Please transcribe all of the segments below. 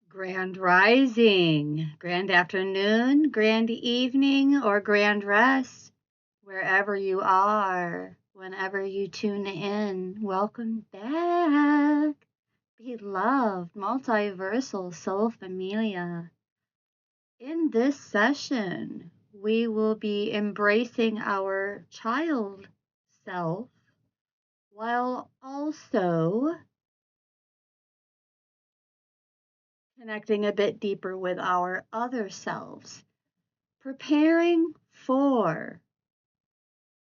Grand rising, grand afternoon, grand evening, or grand rest, wherever you are, whenever you tune in. Welcome back, beloved multiversal soul familia. In this session, we will be embracing our child self while also connecting a bit deeper with our other selves, preparing for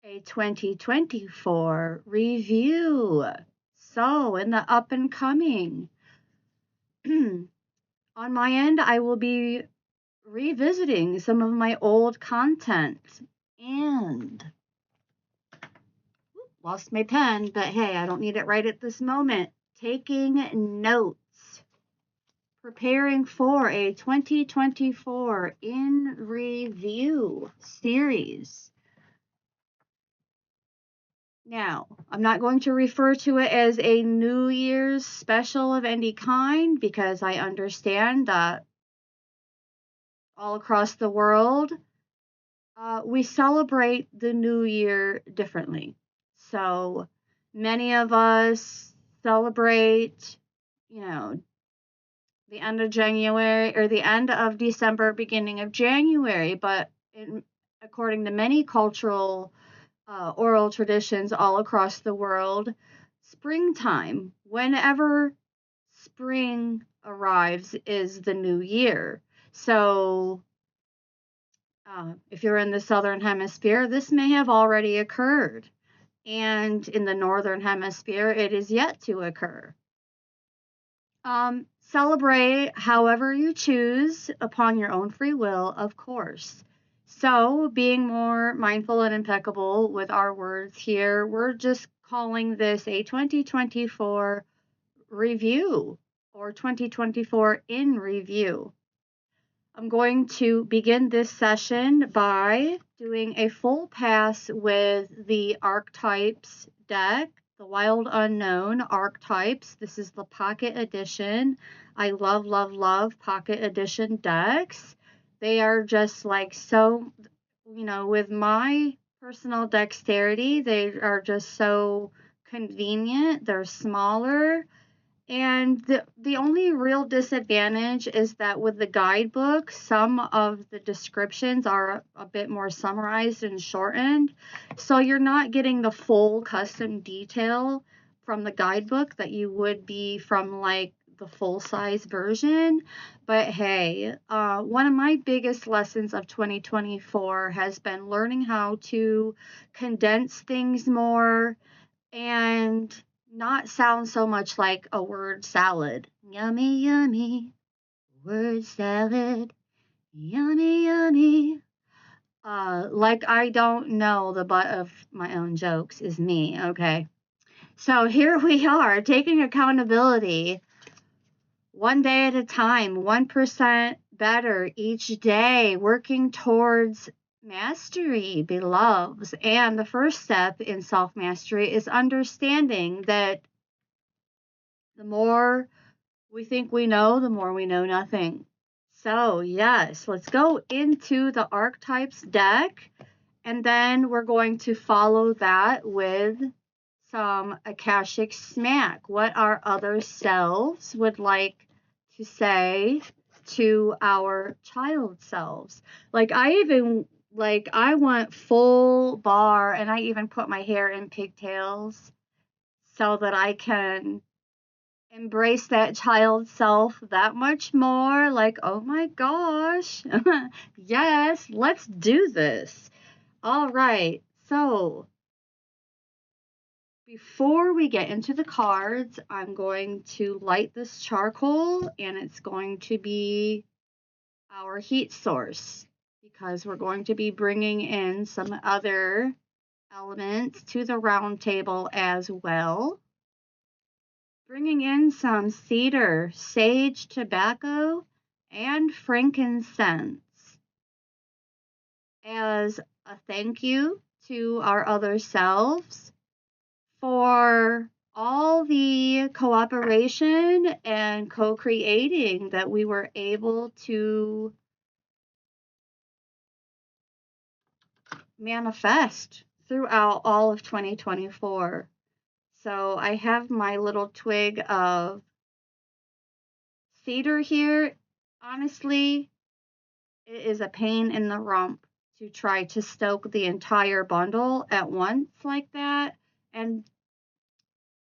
a 2024 review. So, in the up and coming, on my end, I will be revisiting some of my old content and lost my pen, but hey, I don't need it right at this moment. Taking notes, preparing for a 2024 in review series. Now, I'm not going to refer to it as a New Year's special of any kind because I understand that all across the world, we celebrate the New Year differently. So many of us celebrate, the end of January or the end of December, beginning of January, but according to many cultural oral traditions all across the world, springtime, whenever spring arrives, is the new year. So, if you're in the southern hemisphere, this may have already occurred. And in the northern hemisphere, it is yet to occur. Celebrate however you choose upon your own free will, of course. So, being more mindful and impeccable with our words here, we're just calling this a 2024 review or 2024 in review. I'm going to begin this session by doing a full pass with the archetypes deck, the Wild Unknown archetypes. This is the Pocket Edition. I love, love, love Pocket Edition decks. They are just like so, with my personal dexterity, they are just so convenient. They're smaller. And the only real disadvantage is that with the guidebook, some of the descriptions are a bit more summarized and shortened. So you're not getting the full custom detail from the guidebook that you would be from like the full size version. But hey, one of my biggest lessons of 2024 has been learning how to condense things more and not sound so much like a word salad. Yummy, yummy, word salad. Yummy, yummy. Like I don't know the butt of my own jokes is me, okay? So here we are, taking accountability one day at a time, 1% better each day, working towards mastery, beloveds. And the first step in self-mastery is understanding that the more we think we know, the more we know nothing. So, yes, let's go into the archetypes deck, and then we're going to follow that with some Akashic smack. What our other selves would like to say to our child selves. I went full bar, and I even put my hair in pigtails so that I can embrace that child self that much more. Like, oh my gosh, yes, let's do this. All right, so before we get into the cards, I'm going to light this charcoal, and it's going to be our heat source because we're going to be bringing in some other elements to the round table as well. Bringing in some cedar, sage, tobacco, and frankincense as a thank you to our other selves for all the cooperation and co-creating that we were able to manifest throughout all of 2024. So I have my little twig of cedar here. Honestly, it is a pain in the rump to try to stoke the entire bundle at once like that. And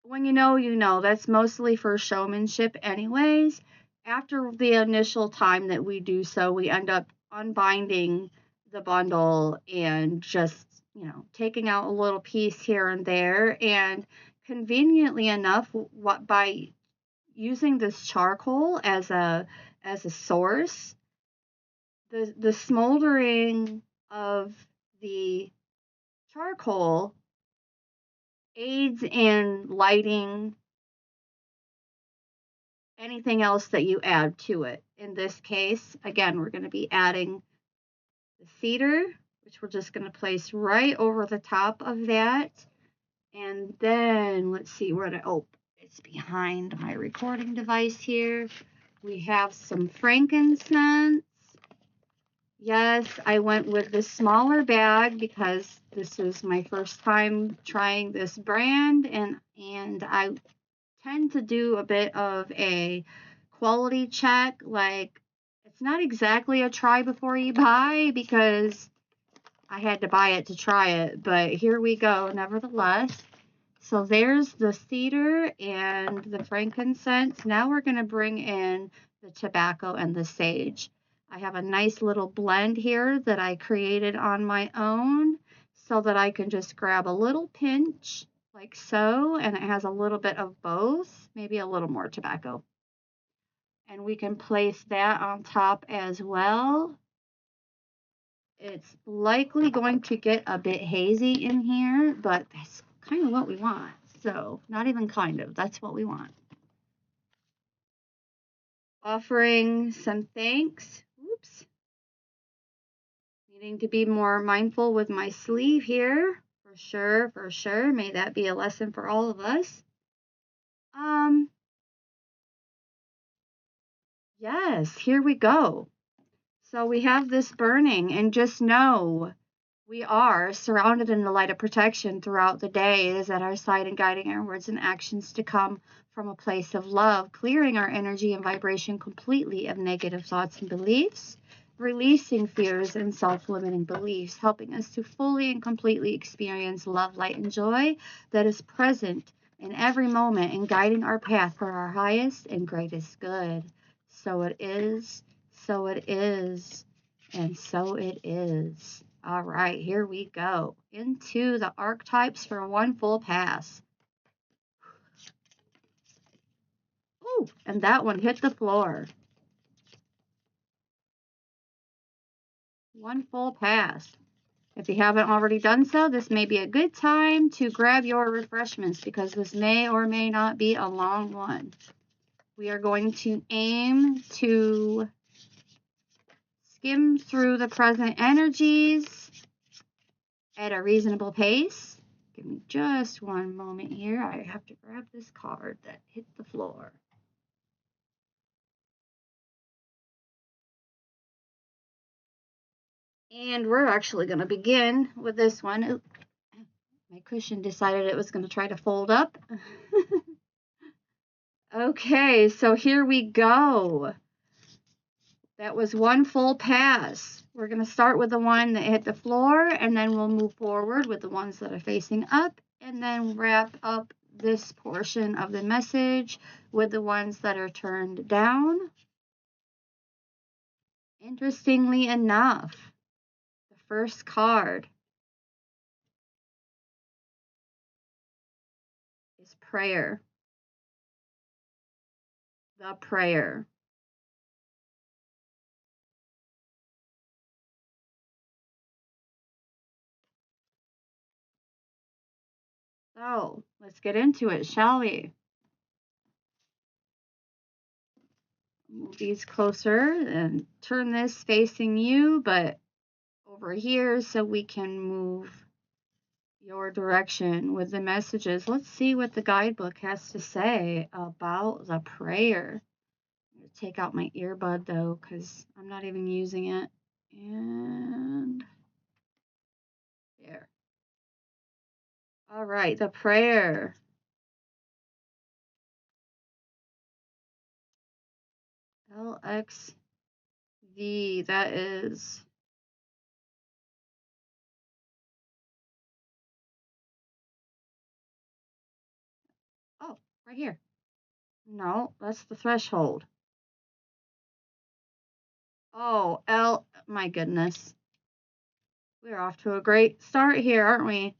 when you know, that's mostly for showmanship anyways. After the initial time that we do so, we end up unbinding the bundle and just, taking out a little piece here and there. And conveniently enough, what by using this charcoal as a source, the smoldering of the charcoal aids in lighting anything else that you add to it. In this case, again, we're going to be adding the cedar, which we're just going to place right over the top of that. And then let's see where it's behind my recording device here. We have some frankincense. Yes, I went with the smaller bag because this is my first time trying this brand, and I tend to do a bit of a quality check. Like, it's not exactly a try before you buy because I had to buy it to try it, but here we go nevertheless. So there's the cedar and the frankincense. Now we're going to bring in the tobacco and the sage. I have a nice little blend here that I created on my own so that I can just grab a little pinch like so, and it has a little bit of both, maybe a little more tobacco. And we can place that on top as well. It's likely going to get a bit hazy in here, but that's kind of what we want. So, not even kind of, that's what we want. Offering some thanks. Oops. Needing to be more mindful with my sleeve here. For sure, for sure. May that be a lesson for all of us. Yes, here we go. So we have this burning, and just know we are surrounded in the light of protection throughout the day. It is at our side and guiding our words and actions to come from a place of love, clearing our energy and vibration completely of negative thoughts and beliefs, releasing fears and self-limiting beliefs, helping us to fully and completely experience love, light, and joy that is present in every moment and guiding our path for our highest and greatest good. So it is, so it is, and so it is. All right, here we go. Into the archetypes for one full pass. Ooh, and that one hit the floor. One full pass. If you haven't already done so, this may be a good time to grab your refreshments because this may or may not be a long one. We are going to aim to skim through the present energies at a reasonable pace. Give me just one moment here. I have to grab this card that hit the floor. And we're actually going to begin with this one. Ooh, my cushion decided it was going to try to fold up. Okay, so here we go. That was one full pass. We're going to start with the one that hit the floor, and then we'll move forward with the ones that are facing up, and then wrap up this portion of the message with the ones that are turned down. Interestingly enough, the first card is prayer. The prayer. So let's get into it, shall we? Move these closer and turn this facing you, but over here so we can move your direction with the messages. Let's see what the guidebook has to say about the prayer. I'm going to take out my earbud though, because I'm not even using it. And there. All right, the prayer. LXV, that is. Oh, right here. No, that's the threshold. Oh, my goodness. We're off to a great start here, aren't we?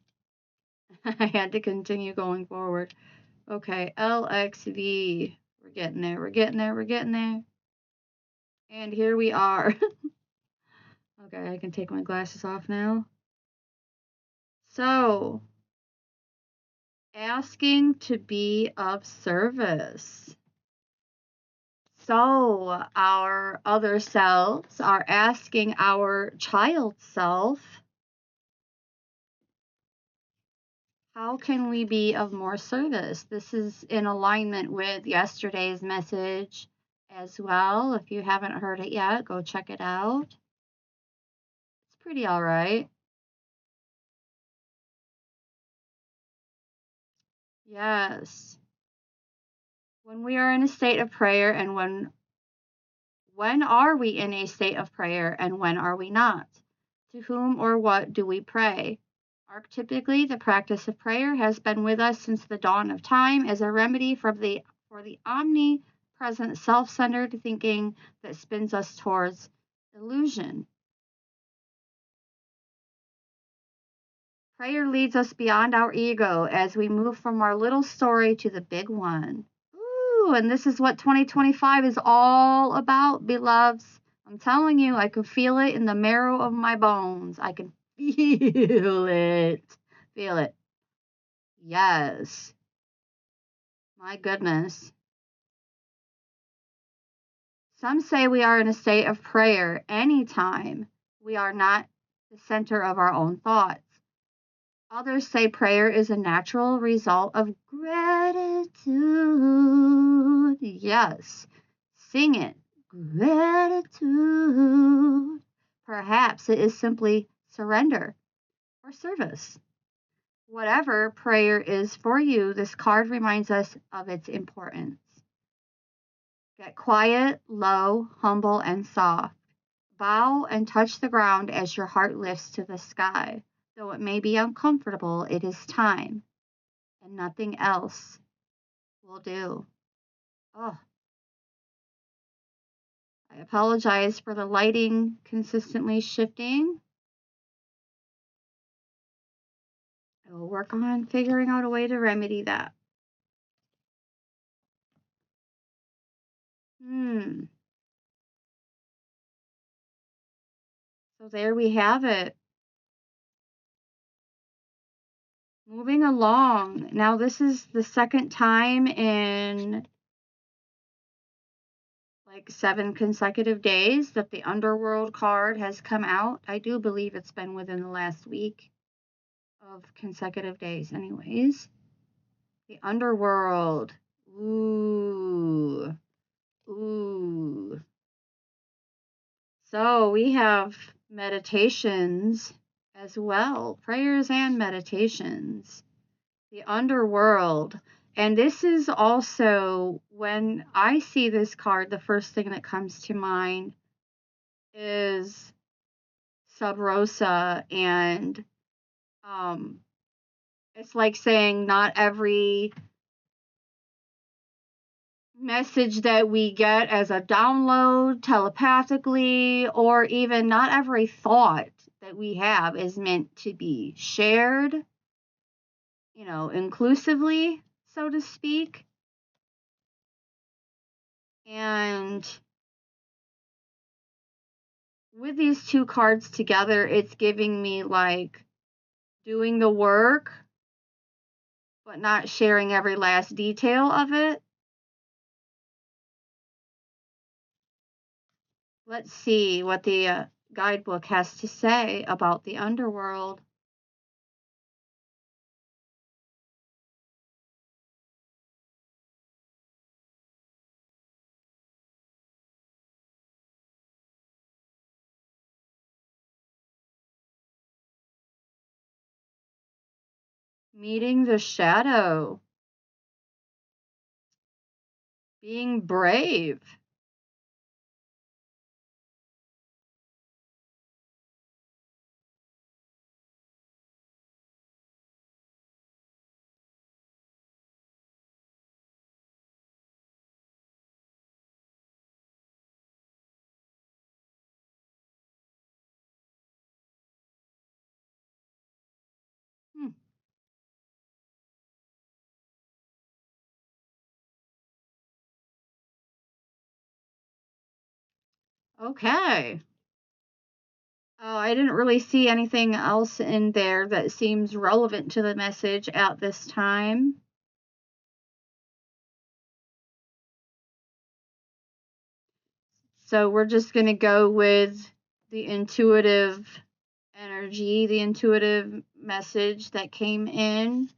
I had to continue going forward. Okay, LXV. We're getting there, we're getting there, we're getting there. And here we are. Okay, I can take my glasses off now. So, asking to be of service. So, our other selves are asking our child self, how can we be of more service? This is in alignment with yesterday's message as well. If you haven't heard it yet, go check it out. It's pretty all right. Yes. When we are in a state of prayer, and when are we in a state of prayer and when are we not? To whom or what do we pray? Archetypically, the practice of prayer has been with us since the dawn of time as a remedy for the omnipresent self-centered thinking that spins us towards illusion. Prayer leads us beyond our ego as we move from our little story to the big one. Ooh, and this is what 2025 is all about, beloveds. I'm telling you, I can feel it in the marrow of my bones. I can feel it. Feel it. Yes. My goodness. Some say we are in a state of prayer anytime we are not the center of our own thoughts. Others say prayer is a natural result of gratitude. Yes. Sing it. Gratitude. Perhaps it is simply surrender or service. Whatever prayer is for you, this card reminds us of its importance. Get quiet, low, humble, and soft. Bow and touch the ground as your heart lifts to the sky. Though it may be uncomfortable, it is time, and nothing else will do. Oh, I apologize for the lighting consistently shifting. I will work on figuring out a way to remedy that. So there we have it. Moving along. Now, this is the second time in like 7 consecutive days that the Underworld card has come out. I do believe it's been within the last week of consecutive days, anyways. The Underworld. Ooh. Ooh. So we have meditations as well, prayers and meditations. The Underworld. And this is also, when I see this card, the first thing that comes to mind is Sub Rosa, and it's like saying not every message that we get as a download telepathically, or even not every thought that we have is meant to be shared, inclusively, so to speak. And with these two cards together, it's giving me like doing the work, but not sharing every last detail of it. Let's see what the guidebook has to say about the Underworld. Meeting the shadow. Being brave. Hmm. Okay. Oh, I didn't really see anything else in there that seems relevant to the message at this time. So we're just going to go with the intuitive energy, the intuitive message that came in.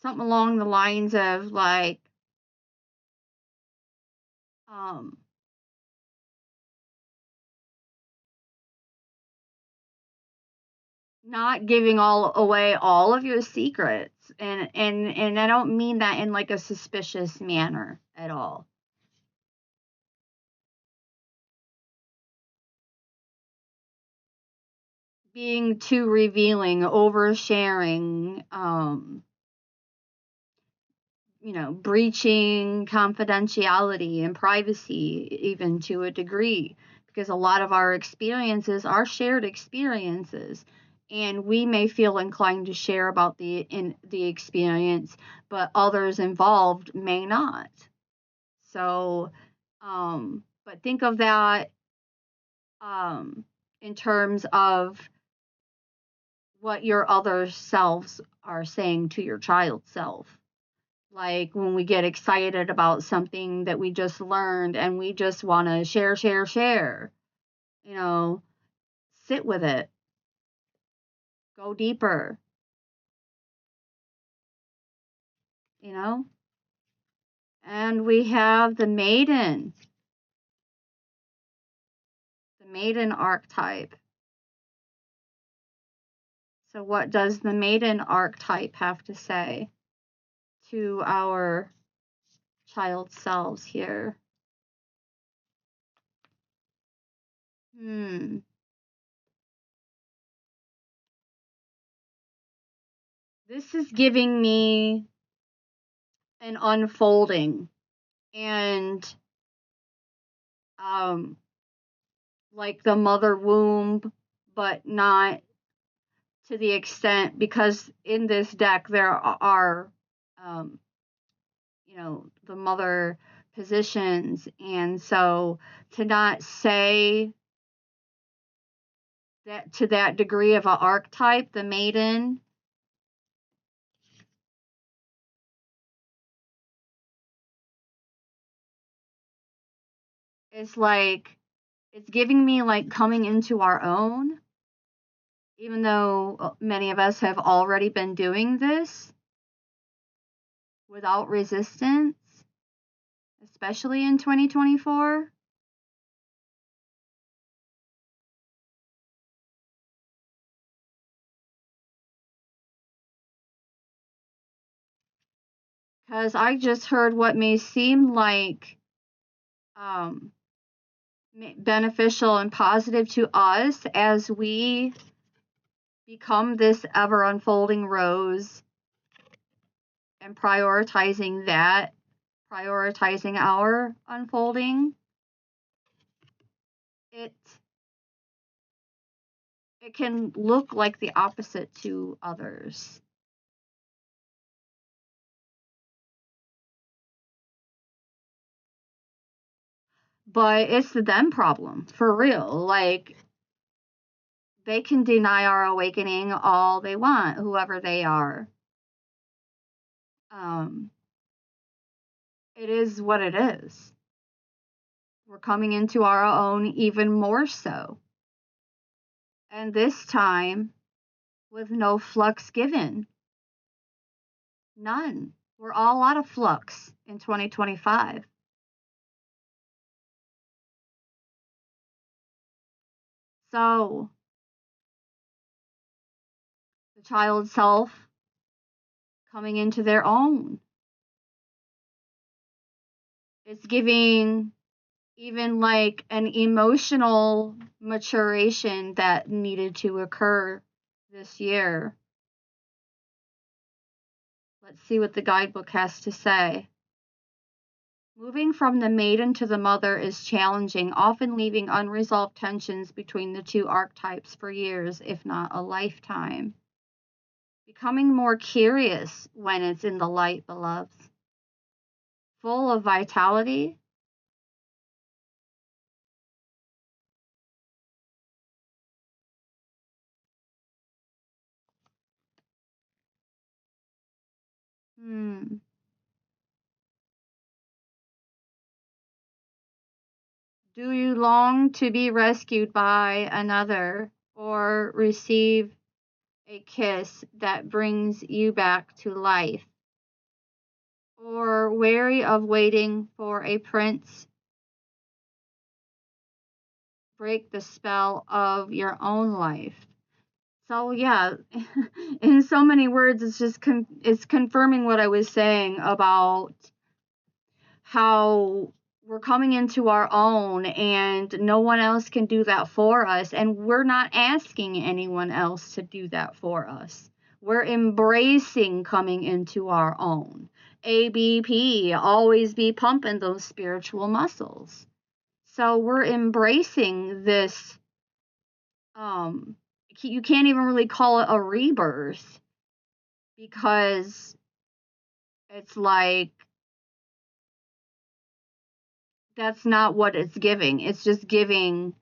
Something along the lines of like, um, not giving all away all of your secrets, and I don't mean that in like a suspicious manner at all. Being too revealing, oversharing, breaching confidentiality and privacy, even to a degree, because a lot of our experiences are shared experiences, and we may feel inclined to share about the experience, but others involved may not. So, but think of that um, in terms of what your other selves are saying to your child self. Like when we get excited about something that we just learned and we just want to share, share, share, you know, sit with it, go deeper, you know. And we have the maiden archetype. So, what does the maiden archetype have to say to our child selves here? Hmm. This is giving me an unfolding and um like the mother womb, but not to the extent, because in this deck there are um the mother positions, and so to not say that to that degree of an archetype, the maiden, is like it's giving me like coming into our own, even though many of us have already been doing this without resistance, especially in 2024. Because I just heard what may seem like um, beneficial and positive to us as we become this ever unfolding rose and prioritizing our unfolding. It it can look like the opposite to others. But it's the them problem for real. Like they can deny our awakening all they want, whoever they are. Um, it is what it is. We're coming into our own even more so. And this time with no flux given. None. We're all out of flux in 2025. So, the child's self coming into their own. It's giving even like an emotional maturation that needed to occur this year. Let's see what the guidebook has to say. Moving from the maiden to the mother is challenging, often leaving unresolved tensions between the two archetypes for years, if not a lifetime. Becoming more curious when it's in the light, beloveds. Full of vitality. Hmm. Do you long to be rescued by another or receive a kiss that brings you back to life? Or weary of waiting for a prince, break the spell of your own life? So yeah, in so many words, it's just it's confirming what I was saying about how we're coming into our own and no one else can do that for us, and we're not asking anyone else to do that for us. We're embracing coming into our own. ABP, always be pumping those spiritual muscles. So we're embracing this. You can't even really call it a rebirth, because it's like that's not what it's giving. It's just giving,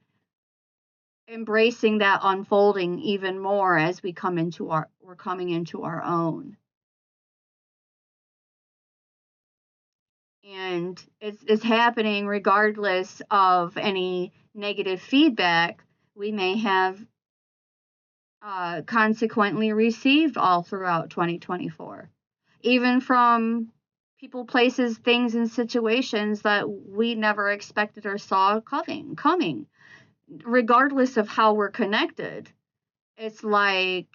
embracing that unfolding even more as we're coming into our own. And it's happening regardless of any negative feedback we may have consequently received all throughout 2024, even from people, places, things, and situations that we never expected or saw coming. Regardless of how we're connected, it's like,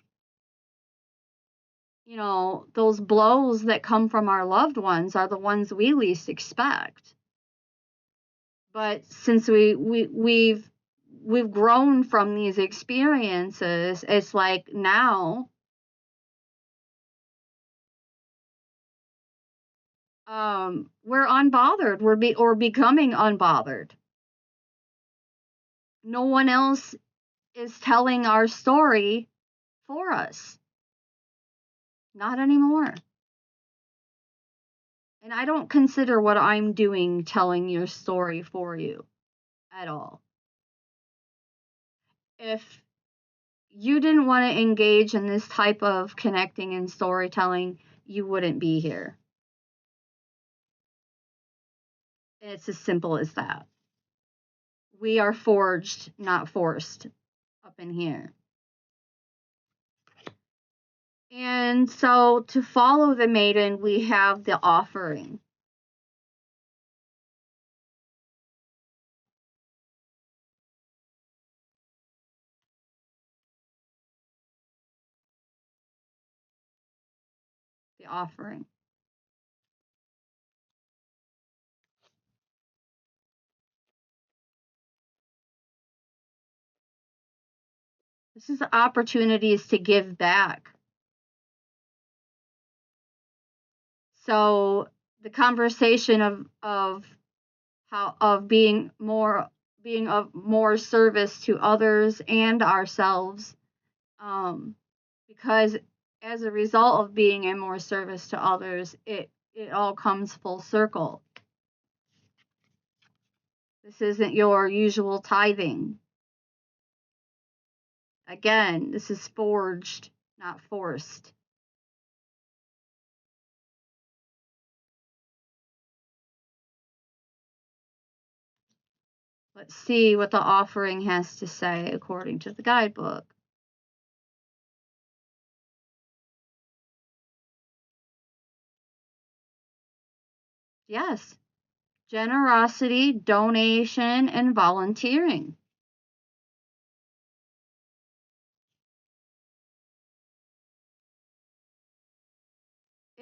those blows that come from our loved ones are the ones we least expect. But since we've grown from these experiences, it's like now we're unbothered. Or becoming unbothered. No one else is telling our story for us. Not anymore. And I don't consider what I'm doing telling your story for you at all. If you didn't want to engage in this type of connecting and storytelling, you wouldn't be here. It's as simple as that. We are forged, not forced, up in here. And so to follow the maiden, we have the offering. The offering. This is opportunities to give back. So the conversation of how of being of more service to others and ourselves, because as a result of being in more service to others, it all comes full circle. This isn't your usual tithing. Again, this is forged, not forced. Let's see what the offering has to say according to the guidebook. Yes, generosity, donation, and volunteering.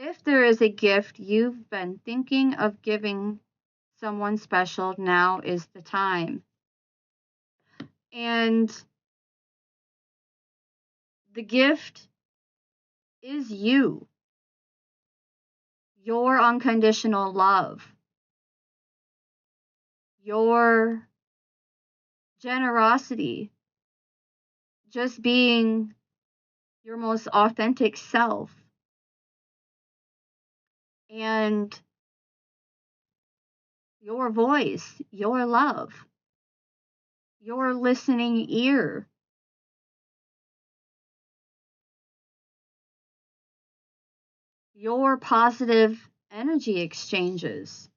If there is a gift you've been thinking of giving someone special, now is the time. And the gift is you, your unconditional love, your generosity, just being your most authentic self, and your voice, your love, your listening ear, your positive energy exchanges.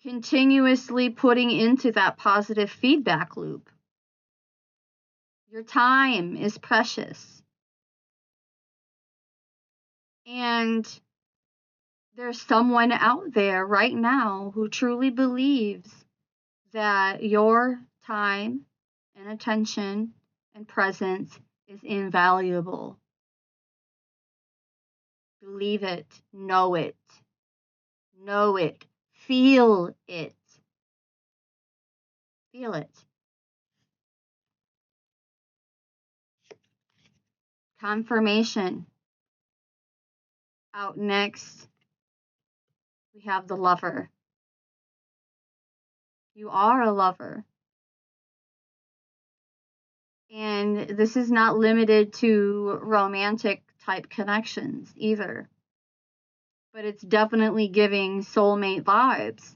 Continuously putting into that positive feedback loop. Your time is precious. And there's someone out there right now who truly believes that your time and attention and presence is invaluable. Believe it, know it, feel it. Feel it. Confirmation. Out next, we have the lover. You are a lover. And this is not limited to romantic type connections either. But it's definitely giving soulmate vibes.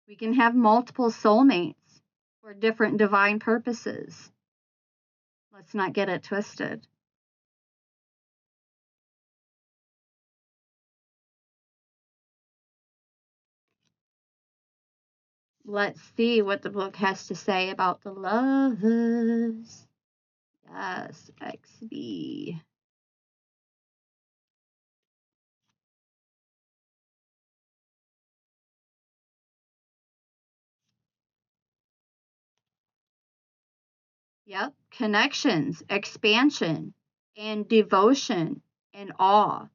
We can have multiple soulmates for different divine purposes. Let's not get it twisted. Let's see what the book has to say about the lovers. Yes, XB. Yep, connections, expansion, and devotion and awe.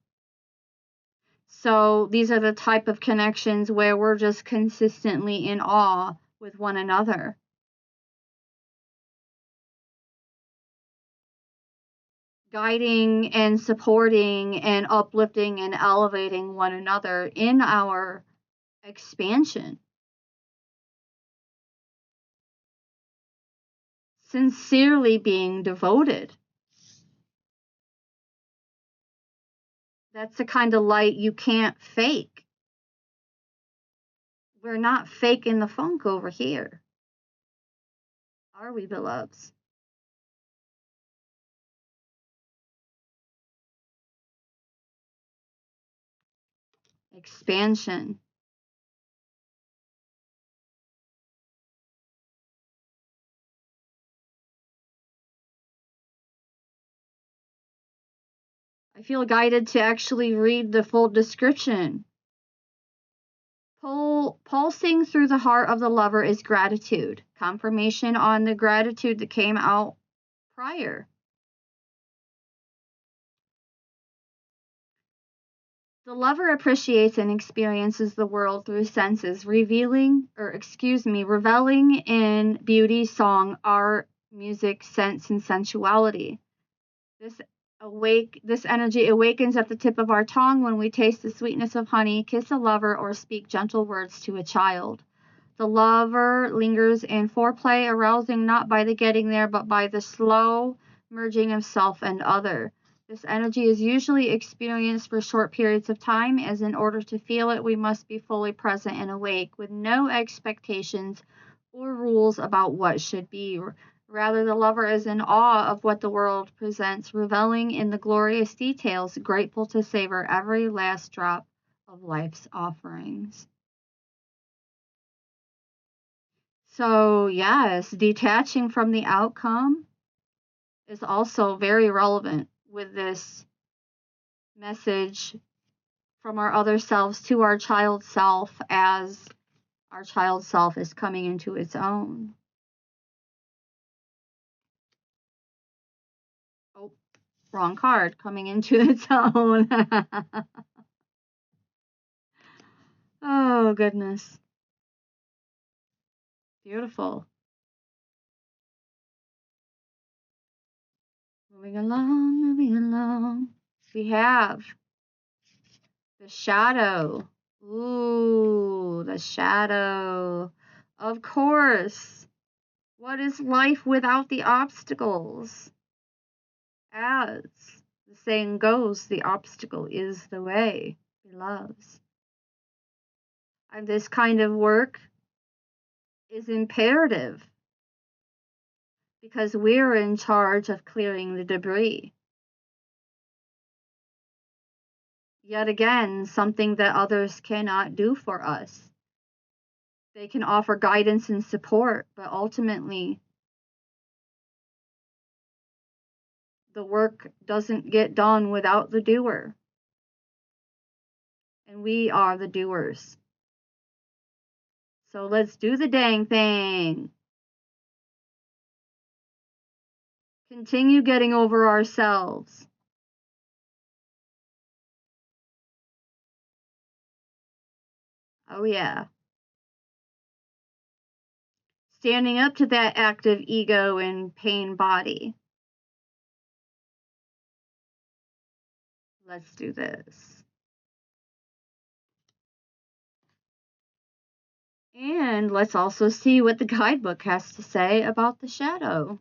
So these are the type of connections where we're just consistently in awe with one another. Guiding and supporting and uplifting and elevating one another in our expansion. Sincerely being devoted. That's the kind of light you can't fake. We're not faking the funk over here. Are we, beloveds? Expansion. I feel guided to actually read the full description. Pulsing through the heart of the lover is gratitude. Confirmation on the gratitude that came out prior. The lover appreciates and experiences the world through senses, reveling in beauty, song, art, music, sense, and sensuality. This energy awakens at the tip of our tongue when we taste the sweetness of honey, kiss a lover, or speak gentle words to a child. The lover lingers in foreplay, arousing not by the getting there, but by the slow merging of self and other. This energy is usually experienced for short periods of time, as in order to feel it, we must be fully present and awake, with no expectations or rules about what should be. Rather, the lover is in awe of what the world presents, reveling in the glorious details, grateful to savor every last drop of life's offerings. So, yes, detaching from the outcome is also very relevant with this message from our other selves to our child self as our child self is coming into its own. wrong card coming into its own. Oh, goodness. Beautiful. Moving along, moving along. We have the shadow. Ooh, the shadow. Of course. What is life without the obstacles? As the saying goes, the obstacle is the way, beloveds. And this kind of work is imperative because we're in charge of clearing the debris. Yet again, something that others cannot do for us. They can offer guidance and support, but ultimately, the work doesn't get done without the doer. And we are the doers. So let's do the dang thing. Continue getting over ourselves. Oh, yeah. Standing up to that active ego and pain body. Let's do this. And let's also see what the guidebook has to say about the shadow.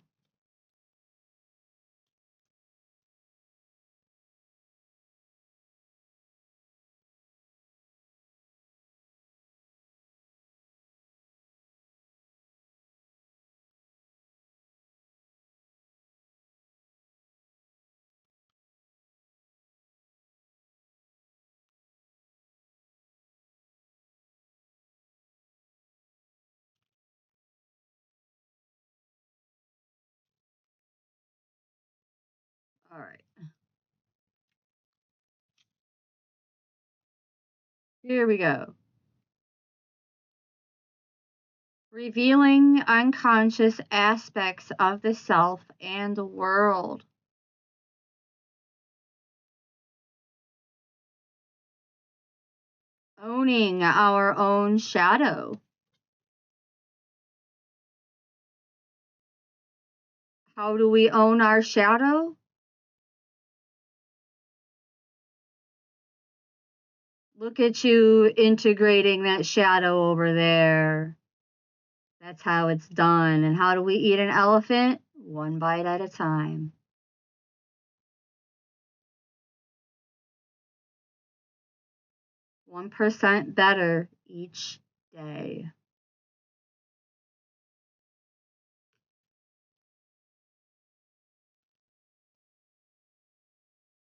All right. Here we go. Revealing unconscious aspects of the self and the world. Owning our own shadow. How do we own our shadow? Look at you integrating that shadow over there. That's how it's done. And how do we eat an elephant? One bite at a time. 1% better each day.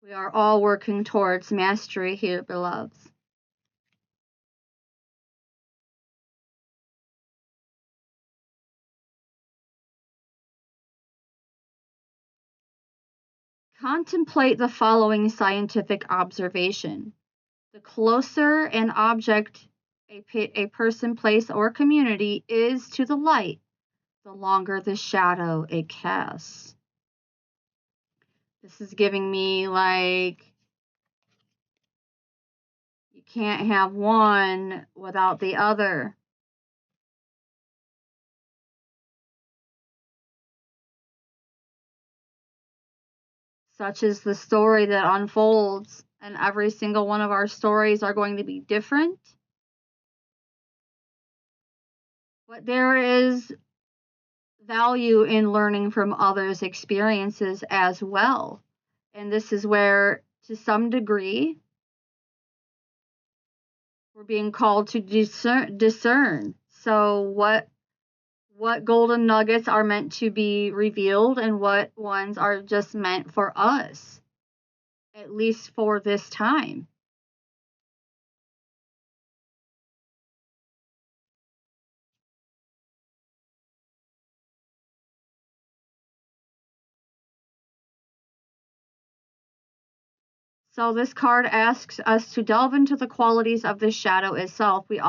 We are all working towards mastery here, beloveds. Contemplate the following scientific observation. The closer an object, a person, place, or community is to the light, the longer the shadow it casts. This is giving me like, you can't have one without the other. Such is the story that unfolds, and every single one of our stories are going to be different. But there is value in learning from others' experiences as well. And this is where, to some degree, we're being called to discern. So what golden nuggets are meant to be revealed and what ones are just meant for us, at least for this time. So this card asks us to delve into the qualities of the shadow itself. We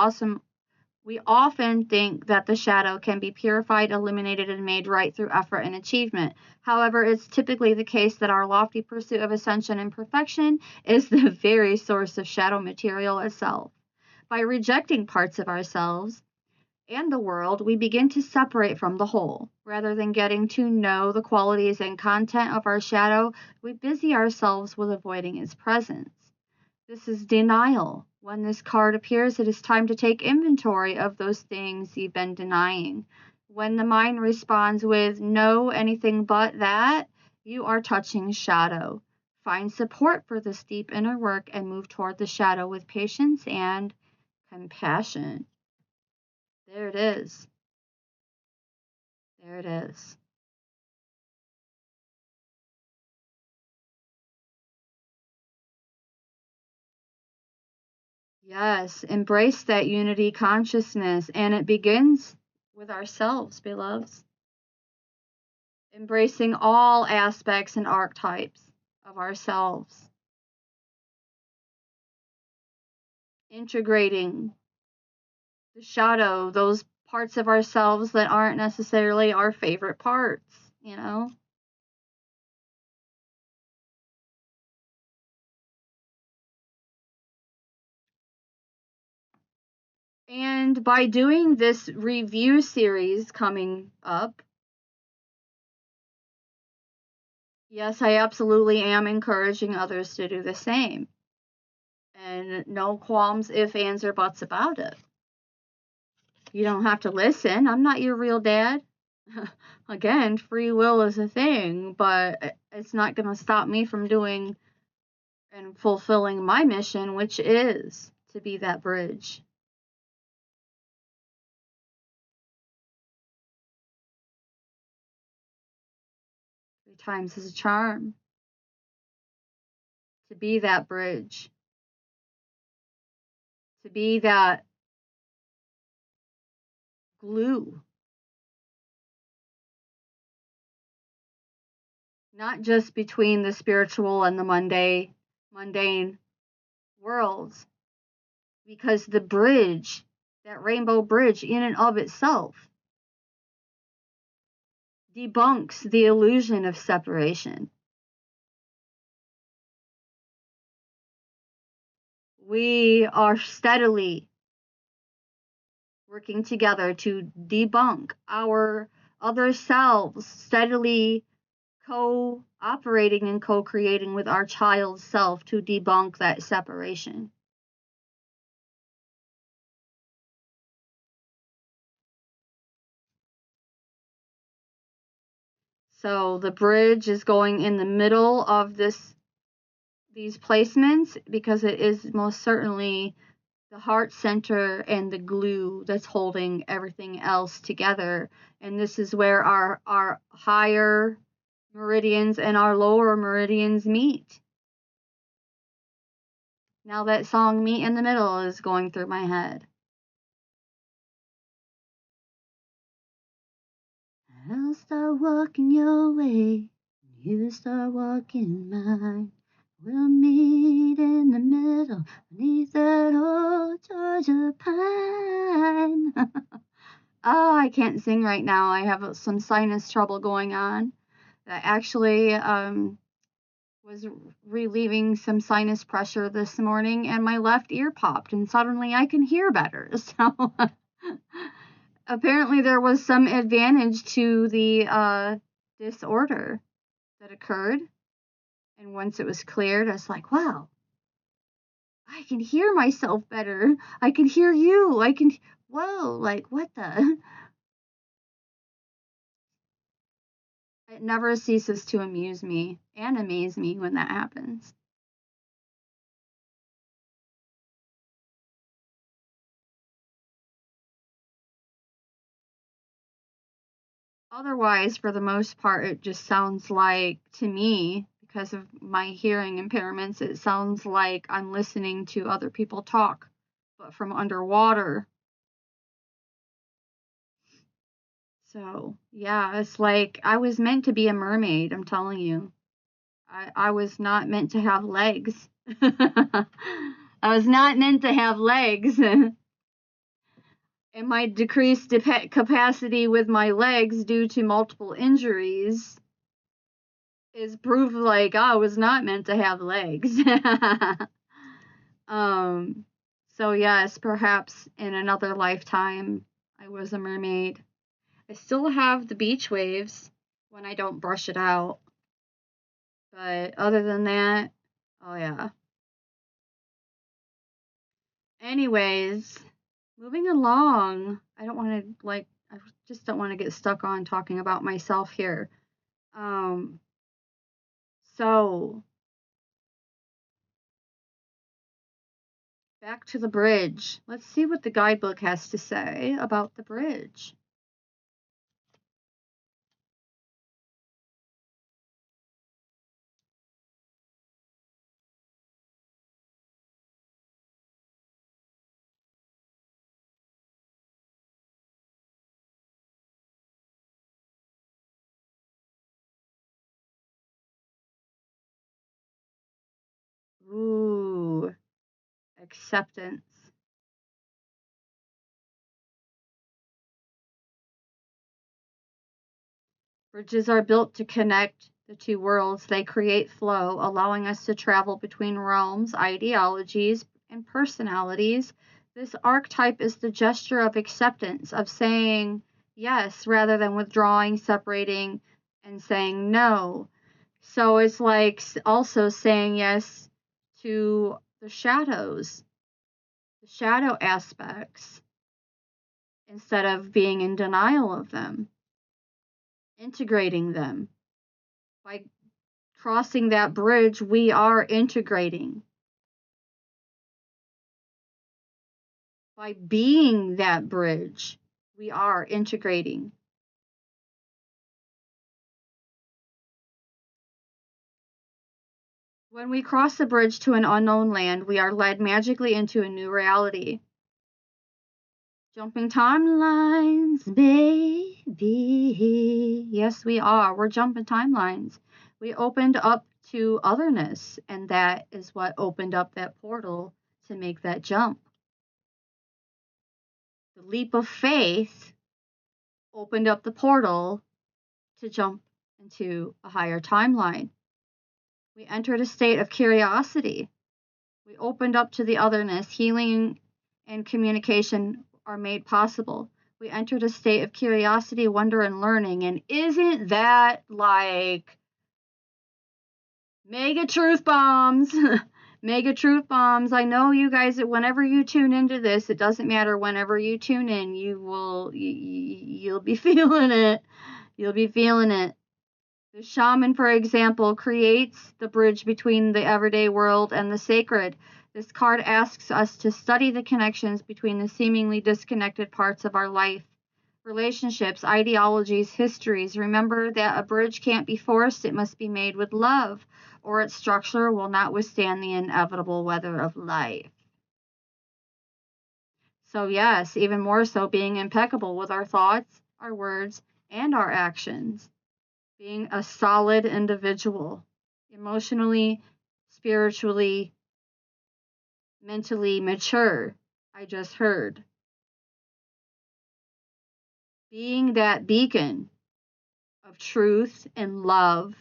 We often think that the shadow can be purified, eliminated, and made right through effort and achievement. However, it's typically the case that our lofty pursuit of ascension and perfection is the very source of shadow material itself. By rejecting parts of ourselves and the world, we begin to separate from the whole. Rather than getting to know the qualities and content of our shadow, we busy ourselves with avoiding its presence. This is denial. When this card appears, it is time to take inventory of those things you've been denying. When the mind responds with no, anything but that, you are touching shadow. Find support for this deep inner work and move toward the shadow with patience and compassion. There it is. There it is. Yes, embrace that unity consciousness, and it begins with ourselves, beloveds. Embracing all aspects and archetypes of ourselves, integrating the shadow, those parts of ourselves that aren't necessarily our favorite parts. And by doing this review series coming up, yes, I absolutely am encouraging others to do the same. And no qualms, ifs, ands, or buts about it. You don't have to listen. I'm not your real dad. Again, free will is a thing, but it's not going to stop me from doing and fulfilling my mission, which is to be that bridge. 3 times is a charm. To be that bridge. To be that glue. Not just between the spiritual and the mundane worlds, because the bridge, that rainbow bridge in and of itself, debunks the illusion of separation. We are steadily working together to debunk our other selves, steadily co-operating and co-creating with our child self to debunk that separation. So the bridge is going in the middle of these placements because it is most certainly the heart center and the glue that's holding everything else together. And this is where our higher meridians and our lower meridians meet. Now that song Meet in the Middle is going through my head. I'll start walking your way, you start walking mine. We'll meet in the middle, beneath that old Georgia pine. Oh, I can't sing right now. I have some sinus trouble going on. That actually was relieving some sinus pressure this morning, and my left ear popped, and suddenly I can hear better. So apparently there was some advantage to the disorder that occurred. And once it was cleared, I was like, wow, I can hear myself better. I can hear you. Whoa, like, what the? It never ceases to amuse me and amaze me when that happens. Otherwise, for the most part, it just sounds like, to me, because of my hearing impairments, it sounds like I'm listening to other people talk, but from underwater. So, yeah, it's like I was meant to be a mermaid, I'm telling you. I was not meant to have legs. I was not meant to have legs. And my decreased capacity with my legs due to multiple injuries is proof like I was not meant to have legs. So yes, perhaps in another lifetime I was a mermaid. I still have the beach waves when I don't brush it out. But other than that, oh yeah. Anyways, moving along. I don't want to I just don't want to get stuck on talking about myself here. Um so back to the bridge. Let's see what the guidebook has to say about the bridge. Ooh, acceptance. Bridges are built to connect the two worlds. They create flow, allowing us to travel between realms, ideologies, and personalities. This archetype is the gesture of acceptance, of saying yes rather than withdrawing, separating, and saying no. So it's like also saying yes to the shadows, the shadow aspects, instead of being in denial of them, integrating them. By crossing that bridge, we are integrating. By being that bridge, we are integrating. When we cross the bridge to an unknown land, we are led magically into a new reality. Jumping timelines, baby. Yes, we are. We're jumping timelines. We opened up to otherness, and that is what opened up that portal to make that jump. The leap of faith opened up the portal to jump into a higher timeline. We entered a state of curiosity. We opened up to the otherness. Healing and communication are made possible. We entered a state of curiosity, wonder, and learning. And isn't that like mega truth bombs? Mega truth bombs. I know you guys, whenever you tune into this, it doesn't matter whenever you tune in, you'll be feeling it. You'll be feeling it. The shaman, for example, creates the bridge between the everyday world and the sacred. This card asks us to study the connections between the seemingly disconnected parts of our life, relationships, ideologies, histories. Remember that a bridge can't be forced, it must be made with love, or its structure will not withstand the inevitable weather of life. So, yes, even more so, being impeccable with our thoughts, our words, and our actions. Being a solid individual, emotionally, spiritually, mentally mature. I just heard. Being that beacon of truth and love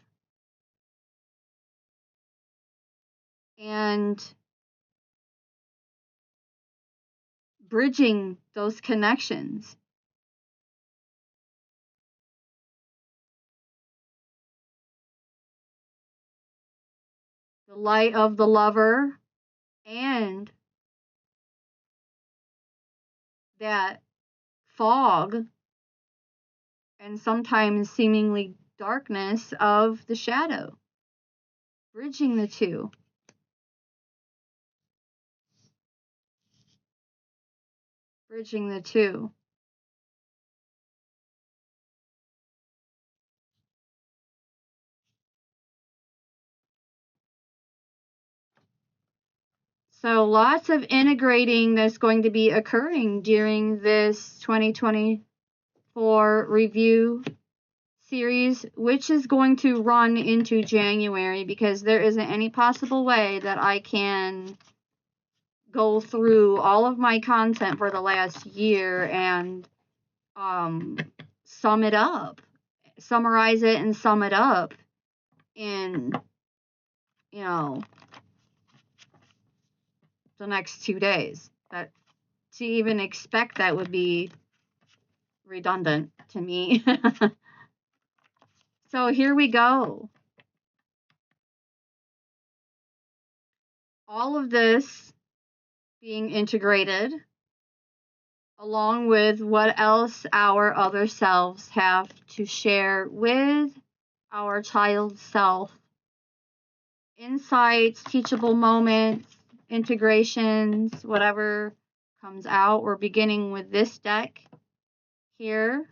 and bridging those connections. The light of the lover and that fog and sometimes seemingly darkness of the shadow. Bridging the two. Bridging the two. So lots of integrating that's going to be occurring during this 2024 review series, which is going to run into January because there isn't any possible way that I can go through all of my content for the last year and sum it up, summarize it and sum it up in, you know, the next 2 days. That to even expect that would be redundant to me. So here we go. All of this being integrated along with what else our other selves have to share with our child self. Insights, teachable moments, integrations, whatever comes out. We're beginning with this deck here.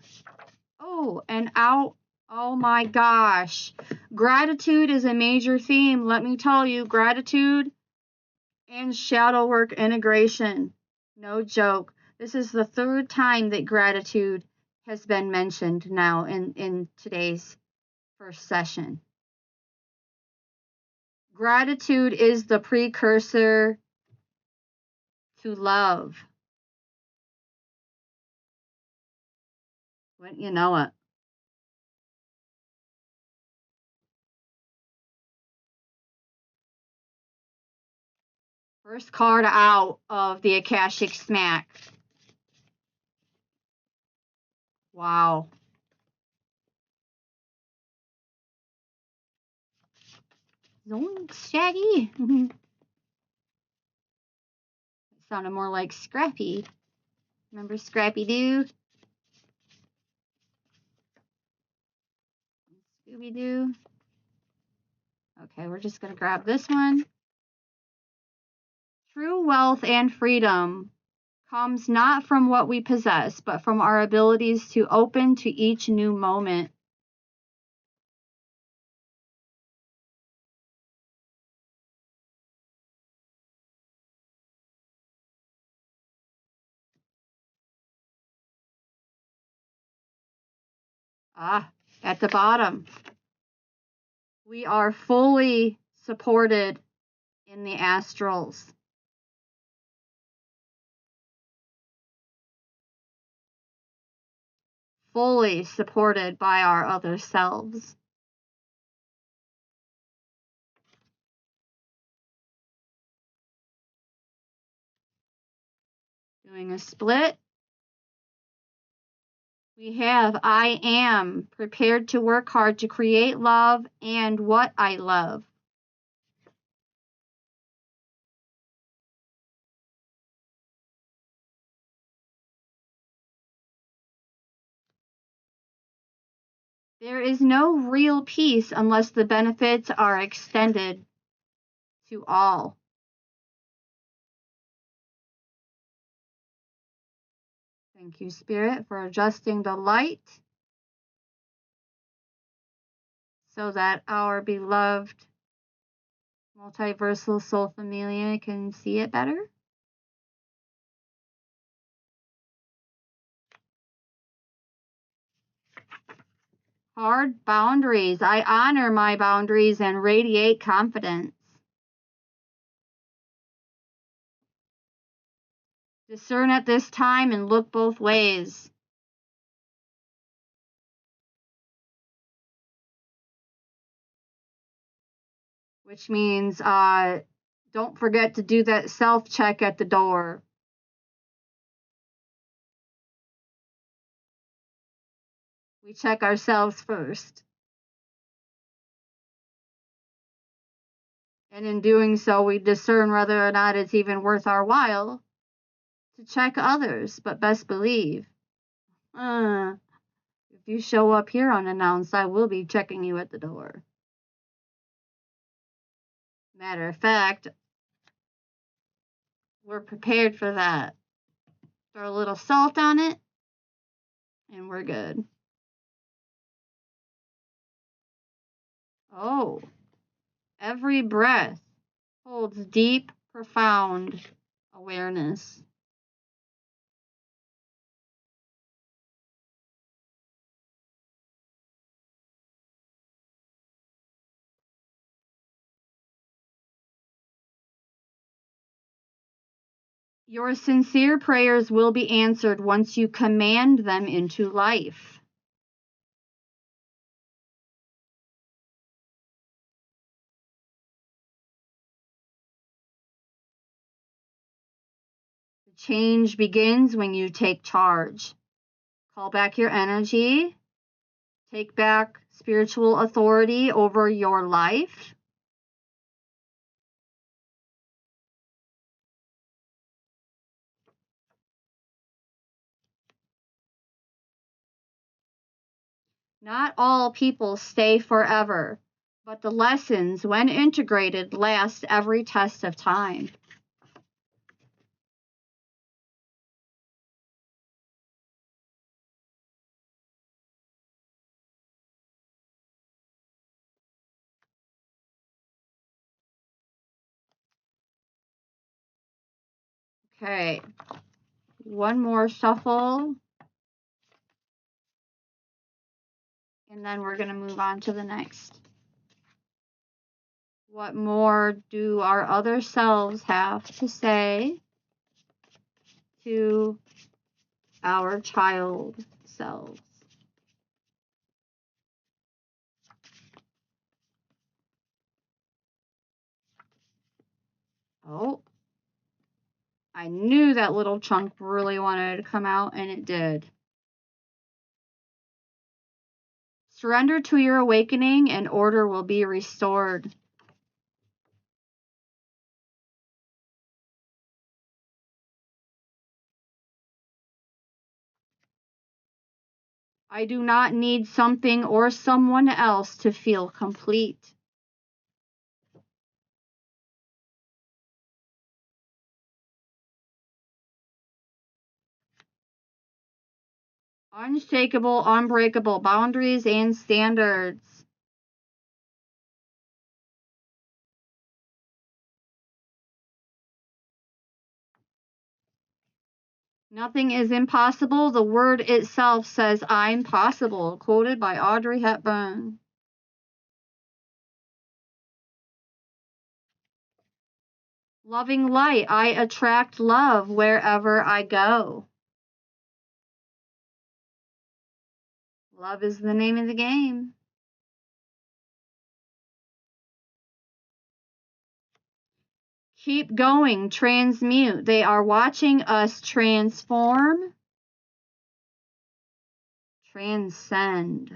Oh, and out. Oh my gosh. Gratitude is a major theme. Let me tell you, gratitude and shadow work integration. No joke. This is the 3rd time that gratitude has been mentioned now in today's first session. Gratitude is the precursor to love. Wouldn't you know it? First card out of the Akashic Smack. Wow. Zoink, Shaggy. It sounded more like Scrappy. Remember Scrappy Doo? Scooby Doo. Okay, we're just going to grab this one. True wealth and freedom comes not from what we possess, but from our abilities to open to each new moment. At the bottom, we are fully supported in the astrals. Fully supported by our other selves. Doing a split. We have I am prepared to work hard to create love and what I love. There is no real peace unless the benefits are extended to all. Thank you, Spirit, for adjusting the light so that our beloved multiversal soul familia can see it better. Hard boundaries. I honor my boundaries and radiate confidence. Discern at this time and look both ways. Which means don't forget to do that self-check at the door. We check ourselves first. And in doing so, we discern whether or not it's even worth our while to check others. But best believe, if you show up here unannounced, I will be checking you at the door. Matter of fact, we're prepared for that. Throw a little salt on it, and we're good. Oh, every breath holds deep, profound awareness. Your sincere prayers will be answered once you command them into life. The change begins when you take charge. Call back your energy. Take back spiritual authority over your life. Not all people stay forever, but the lessons, when integrated, last every test of time. Okay, one more shuffle, and then we're going to move on to the next. What more do our other selves have to say to our child selves? Oh, I knew that little chunk really wanted to come out, and it did. Surrender to your awakening, and order will be restored. I do not need something or someone else to feel complete. Unshakable, unbreakable boundaries and standards. Nothing is impossible. The word itself says, I'm possible, quoted by Audrey Hepburn. Loving light, I attract love wherever I go. Love is the name of the game. Keep going, transmute. They are watching us transform, transcend.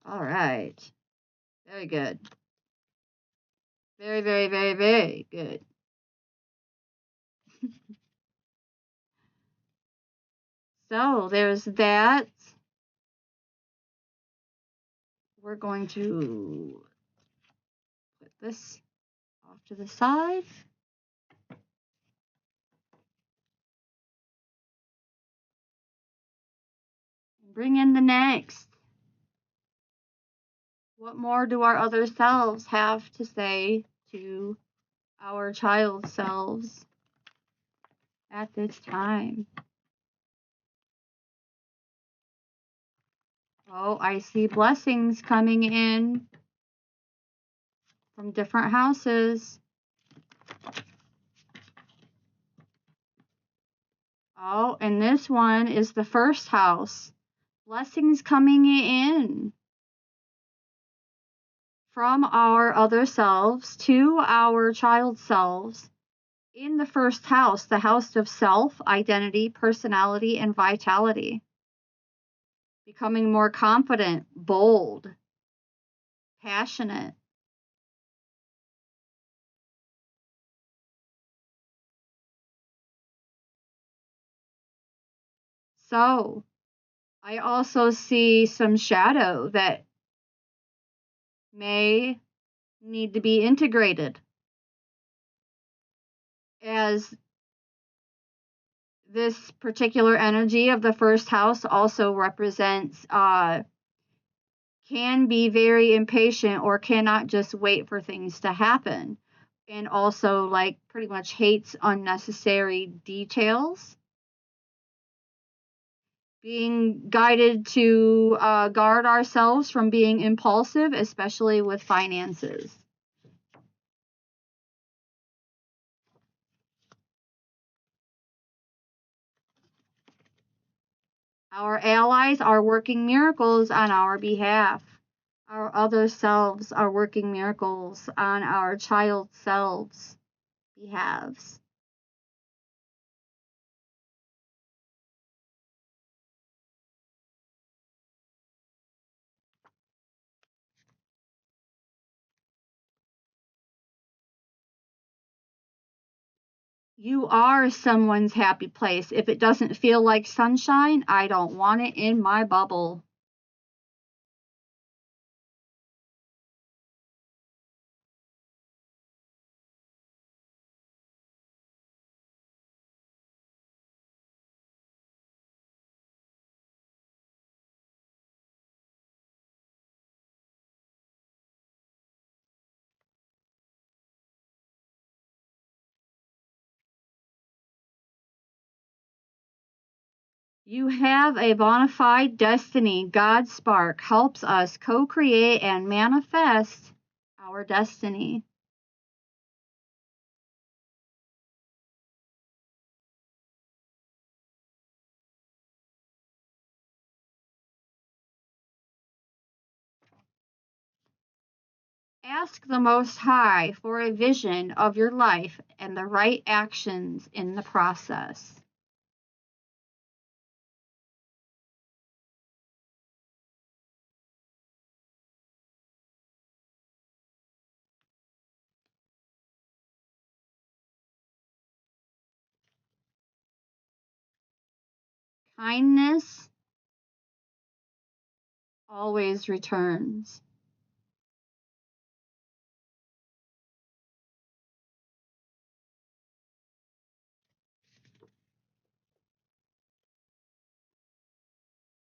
All right. Very good. Very, very, very, very good. So there's that. We're going to put this off to the side. Bring in the next. What more do our other selves have to say to our child selves at this time? Oh, I see blessings coming in from different houses. Oh, and this one is the first house. Blessings coming in from our other selves to our child selves in the first house, the house of self, identity, personality, and vitality. Becoming more confident, bold, passionate. So, I also see some shadow that may need to be integrated, as this particular energy of the first house also represents can be very impatient or cannot just wait for things to happen, and also like pretty much hates unnecessary details. being guided to guard ourselves from being impulsive, especially with finances. Our allies are working miracles on our behalf. Our other selves are working miracles on our child selves' behalves. You are someone's happy place. If it doesn't feel like sunshine, I don't want it in my bubble. You have a bona fide destiny. God's spark helps us co create and manifest our destiny. Ask the Most High for a vision of your life and the right actions in the process. Kindness always returns.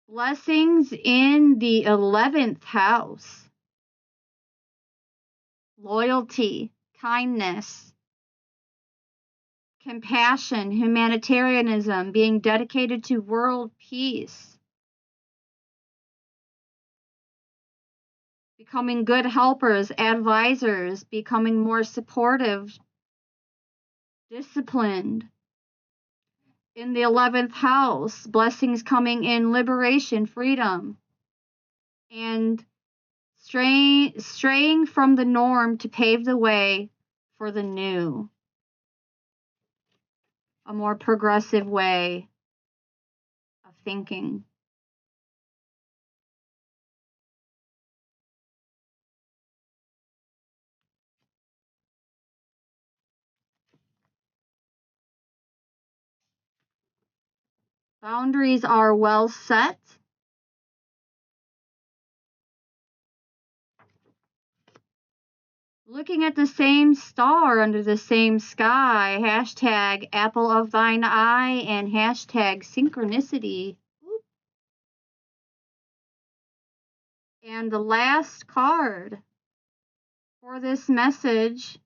Blessings in the 11th house. Loyalty, kindness, compassion, humanitarianism, being dedicated to world peace, becoming good helpers, advisors, becoming more supportive, disciplined. In the 11th house, blessings coming in liberation, freedom, and straying from the norm to pave the way for the new, a more progressive way of thinking. Boundaries are well set. Looking at the same star under the same sky, hashtag apple of thine eye and hashtag synchronicity. And the last card for this message,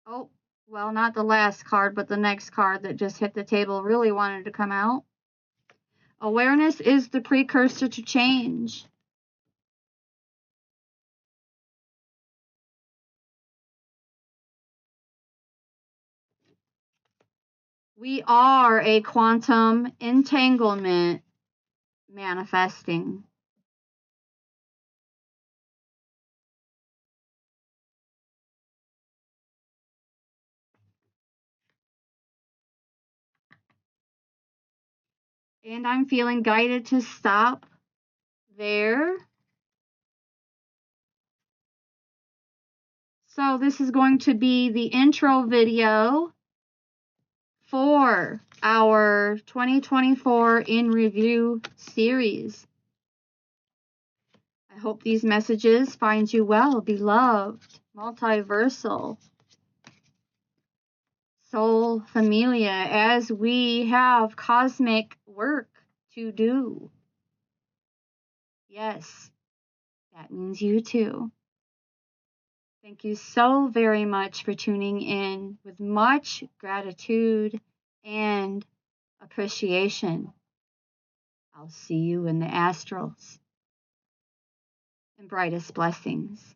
oh, well, not the last card, but the next card that just hit the table really wanted to come out. Awareness is the precursor to change. We are a quantum entanglement manifesting. And I'm feeling guided to stop there. So this is going to be the intro video for our 2024 in review series. I hope these messages find you well, beloved, multiversal, soul familia, as we have cosmic work to do. Yes, that means you too. Thank you so very much for tuning in with much gratitude and appreciation. I'll I'll see you in the astrals. And brightest blessings.